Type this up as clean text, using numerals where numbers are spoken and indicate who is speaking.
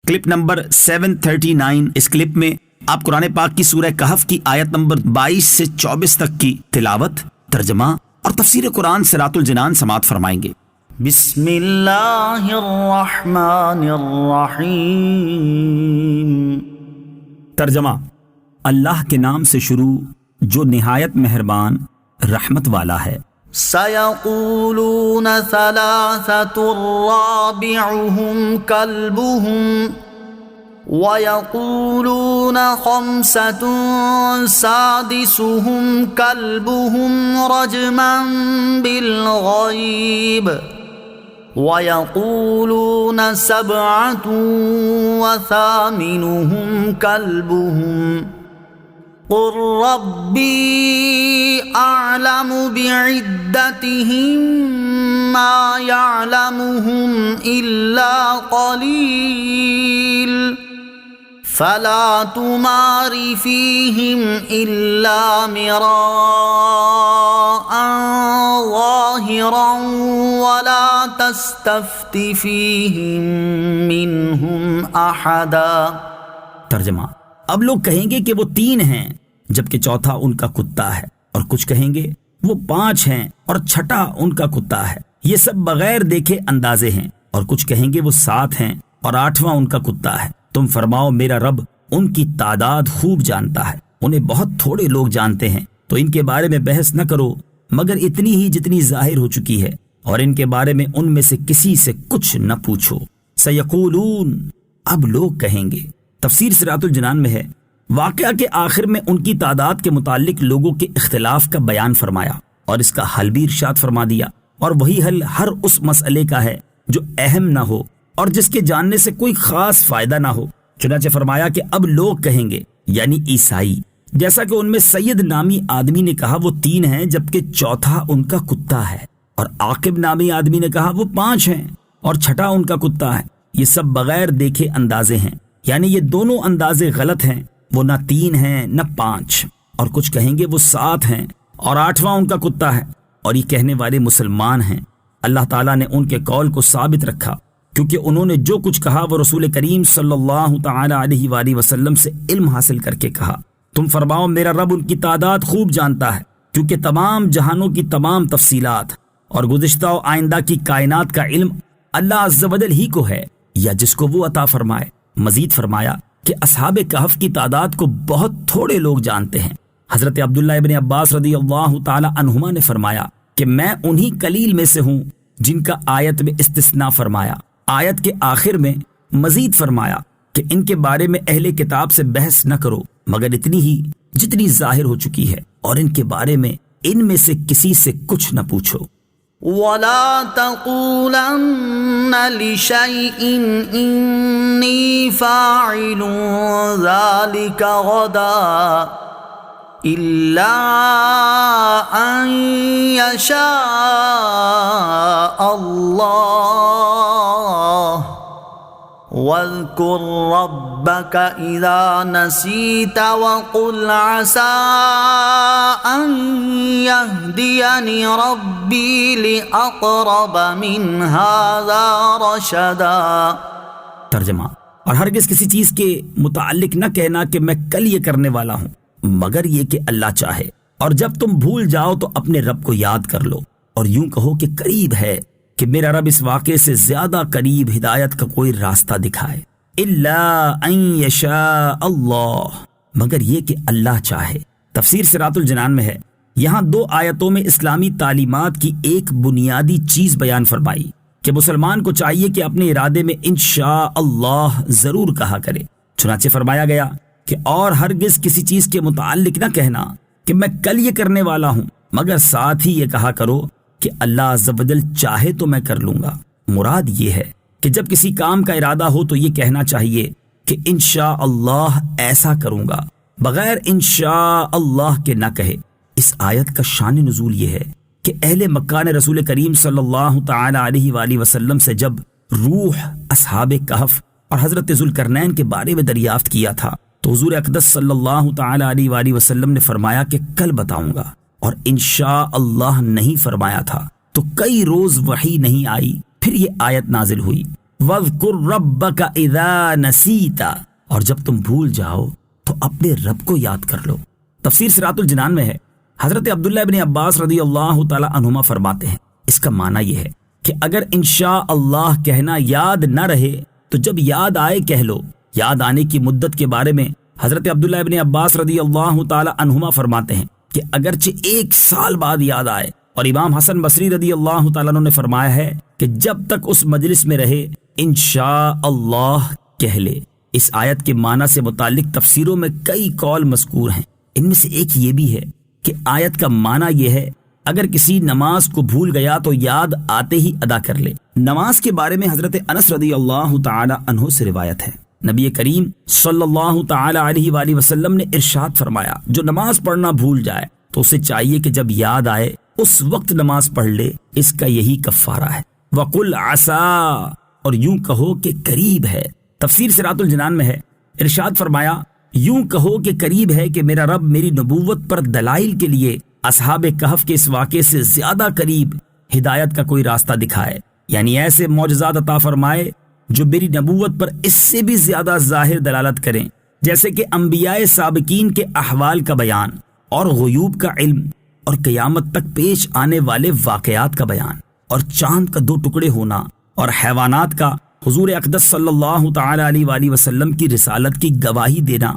Speaker 1: Clip number 739۔ اس clip میں آپ قرآن پاک کی سورہ کہف کی آیت نمبر 22 سے 24 تک کی تلاوت، ترجمہ اور تفسیر قرآن صراط الجنان سماعت فرمائیں گے۔
Speaker 2: بسم اللہ الرحمن الرحیم۔
Speaker 1: ترجمہ: اللہ کے نام سے شروع جو نہایت مہربان رحمت والا ہے۔
Speaker 2: سَيَقُولُونَ ثَلَاثَةٌ رَابِعُهُمْ كَلْبُهُمْ وَيَقُولُونَ خَمْسَةٌ سَادِسُهُمْ كَلْبُهُمْ رَجْمًا بِالْغَيْبِ وَيَقُولُونَ سَبْعَةٌ وَثَامِنُهُمْ كَلْبُهُمْ قُل رَّبِّي أَعْلَمُ بِعِدَّتِهِم مَّا يَعْلَمُهُمْ إِلَّا قَلِيلٌ فَلَا تُمَارِ فِيهِمْ إِلَّا مِرَاءً ظَاهِرًا وَلَا تَسْتَفْتِ فِيهِم مِّنْهُمْ أَحَدًا۔
Speaker 1: ترجمہ: اب لوگ کہیں گے کہ وہ 3 ہیں جبکہ چوتھا ان کا کتا ہے، اور کچھ کہیں گے وہ 5 ہیں اور چھٹا ان کا کتا ہے، یہ سب بغیر دیکھے اندازے ہیں، اور کچھ کہیں گے وہ 7 ہیں اور 8واں ان کا کتا ہے۔ تم فرماؤ میرا رب ان کی تعداد خوب جانتا ہے، انہیں بہت تھوڑے لوگ جانتے ہیں، تو ان کے بارے میں بحث نہ کرو مگر اتنی ہی جتنی ظاہر ہو چکی ہے، اور ان کے بارے میں ان میں سے کسی سے کچھ نہ پوچھو۔ سیقولون، اب لوگ کہیں گے۔ تفسیر صراط الجنان میں ہے، واقعہ کے آخر میں ان کی تعداد کے متعلق لوگوں کے اختلاف کا بیان فرمایا اور اس کا حل بھی ارشاد فرما دیا، اور وہی حل ہر اس مسئلے کا ہے جو اہم نہ ہو اور جس کے جاننے سے کوئی خاص فائدہ نہ ہو۔ چنانچہ فرمایا کہ اب لوگ کہیں گے، یعنی عیسائی، جیسا کہ ان میں سید نامی آدمی نے کہا وہ 3 ہیں جبکہ چوتھا ان کا کتا ہے، اور عاقب نامی آدمی نے کہا وہ 5 ہیں اور چھٹا ان کا کتا ہے، یہ سب بغیر دیکھے اندازے ہیں، یعنی یہ دونوں اندازے غلط ہیں، وہ نہ 3 ہیں نہ 5۔ اور کچھ کہیں گے وہ 7 ہیں اور 8واں ان کا کتا ہے، اور یہ کہنے والے مسلمان ہیں۔ اللہ تعالیٰ نے ان کے قول کو ثابت رکھا کیونکہ انہوں نے جو کچھ کہا وہ رسول کریم صلی اللہ تعالی علیہ وآلہ وسلم سے علم حاصل کر کے کہا۔ تم فرماؤ میرا رب ان کی تعداد خوب جانتا ہے، کیونکہ تمام جہانوں کی تمام تفصیلات اور گزشتہ و آئندہ کی کائنات کا علم اللہ عز و جل ہی کو ہے یا جس کو وہ عطا فرمائے۔ مزید فرمایا کہ اصحاب کہف کی تعداد کو بہت تھوڑے لوگ جانتے ہیں۔ حضرت عبداللہ ابن عباس رضی اللہ تعالی عنہما نے فرمایا کہ میں انہی قلیل میں سے ہوں جن کا آیت میں استثناء فرمایا۔ آیت کے آخر میں مزید فرمایا کہ ان کے بارے میں اہل کتاب سے بحث نہ کرو مگر اتنی ہی جتنی ظاہر ہو چکی ہے، اور ان کے بارے میں ان میں سے کسی سے کچھ نہ پوچھو۔
Speaker 2: وَلَا تَقُولَنَّ لِشَيْءٍ إِنِّي فَاعِلٌ ذَلِكَ غَدًا إِلَّا أَن يَشَاءَ اللَّهُ وَاذْكُر رَّبَّكَ إِذَا نَسِيتَ وَقُلْ عَسَىٰ أَن يَهْدِيَنِ رَبِّي لِأَقْرَبَ مِنْ هَٰذَا رَشَدًا۔
Speaker 1: ترجمہ: اور ہرگز کسی چیز کے متعلق نہ کہنا کہ میں کل یہ کرنے والا ہوں مگر یہ کہ اللہ چاہے، اور جب تم بھول جاؤ تو اپنے رب کو یاد کر لو، اور یوں کہو کہ قریب ہے کہ میرا رب اس واقعے سے زیادہ قریب ہدایت کا کوئی راستہ دکھائے۔ الا ان یشاء اللہ، مگر یہ کہ اللہ چاہے۔ تفسیر صراط الجنان میں ہے، یہاں 2 آیتوں میں اسلامی تعلیمات کی ایک بنیادی چیز بیان فرمائی کہ مسلمان کو چاہیے کہ اپنے ارادے میں انشاء اللہ ضرور کہا کرے۔ چنانچہ فرمایا گیا کہ اور ہرگز کسی چیز کے متعلق نہ کہنا کہ میں کل یہ کرنے والا ہوں مگر ساتھ ہی یہ کہا کرو کہ اللہ عز و جل چاہے تو میں کر لوں گا۔ مراد یہ ہے کہ جب کسی کام کا ارادہ ہو تو یہ کہنا چاہیے کہ انشاء اللہ ایسا کروں گا، بغیر انشاء اللہ کے نہ کہے۔ اس آیت کا شان نزول یہ ہے کہ اہل مکہ نے رسول کریم صلی اللہ تعالی علیہ وآلہ وسلم سے جب روح، اصحاب کہف اور حضرت ذوالقرنین کے بارے میں دریافت کیا تھا تو حضور اقدس صلی اللہ تعالی علیہ وآلہ وسلم نے فرمایا کہ کل بتاؤں گا، اور انشاء اللہ نہیں فرمایا تھا تو کئی روز وحی نہیں آئی۔ پھر یہ آیت نازل ہوئی وَاذْكُرْ رَبَّكَ اِذَا نَسِيتَ، اور جب تم بھول جاؤ تو اپنے رب کو یاد کر لو۔ تفسیر صراط الجنان میں ہے، حضرت عبداللہ ابن عباس رضی اللہ تعالی عنہما فرماتے ہیں اس کا معنی یہ ہے کہ اگر انشاء اللہ کہنا یاد نہ رہے تو جب یاد آئے کہہ لو۔ یاد آنے کی مدت کے بارے میں حضرت عبداللہ ابن عباس رضی اللہ تعالی عنہما فرماتے ہیں کہ اگرچہ 1 سال بعد یاد آئے، اور امام حسن بصری رضی اللہ تعالیٰ عنہ نے فرمایا ہے کہ جب تک اس مجلس میں رہے انشاء اللہ کہہ لے۔ اس آیت کے معنی سے متعلق تفسیروں میں کئی قول مذکور ہیں، ان میں سے ایک یہ بھی ہے کہ آیت کا معنی یہ ہے اگر کسی نماز کو بھول گیا تو یاد آتے ہی ادا کر لے۔ نماز کے بارے میں حضرت انس رضی اللہ تعالی عنہ سے روایت ہے، نبی کریم صلی اللہ تعالی علیہ وآلہ وسلم نے ارشاد فرمایا جو نماز پڑھنا بھول جائے تو اسے چاہیے کہ جب یاد آئے اس وقت نماز پڑھ لے، اس کا یہی کفارہ ہے۔ وَقُلْ عَسَىٰ، اور یوں کہو کہ قریب ہے۔ تفسیر صراط الجنان میں ہے، ارشاد فرمایا یوں کہو کہ قریب ہے کہ میرا رب میری نبوت پر دلائل کے لیے اصحاب کہف کے اس واقعے سے زیادہ قریب ہدایت کا کوئی راستہ دکھائے، یعنی ایسے معجزات عطا فرمائے جو میری نبوت پر اس سے بھی زیادہ ظاہر دلالت کریں، جیسے کہ انبیاء سابقین کے احوال کا بیان اور غیوب کا علم اور قیامت تک پیش آنے والے واقعات کا بیان اور چاند کا 2 ٹکڑے ہونا اور حیوانات کا حضور اقدس صلی اللہ تعالی علیہ وآلہ وسلم کی رسالت کی گواہی دینا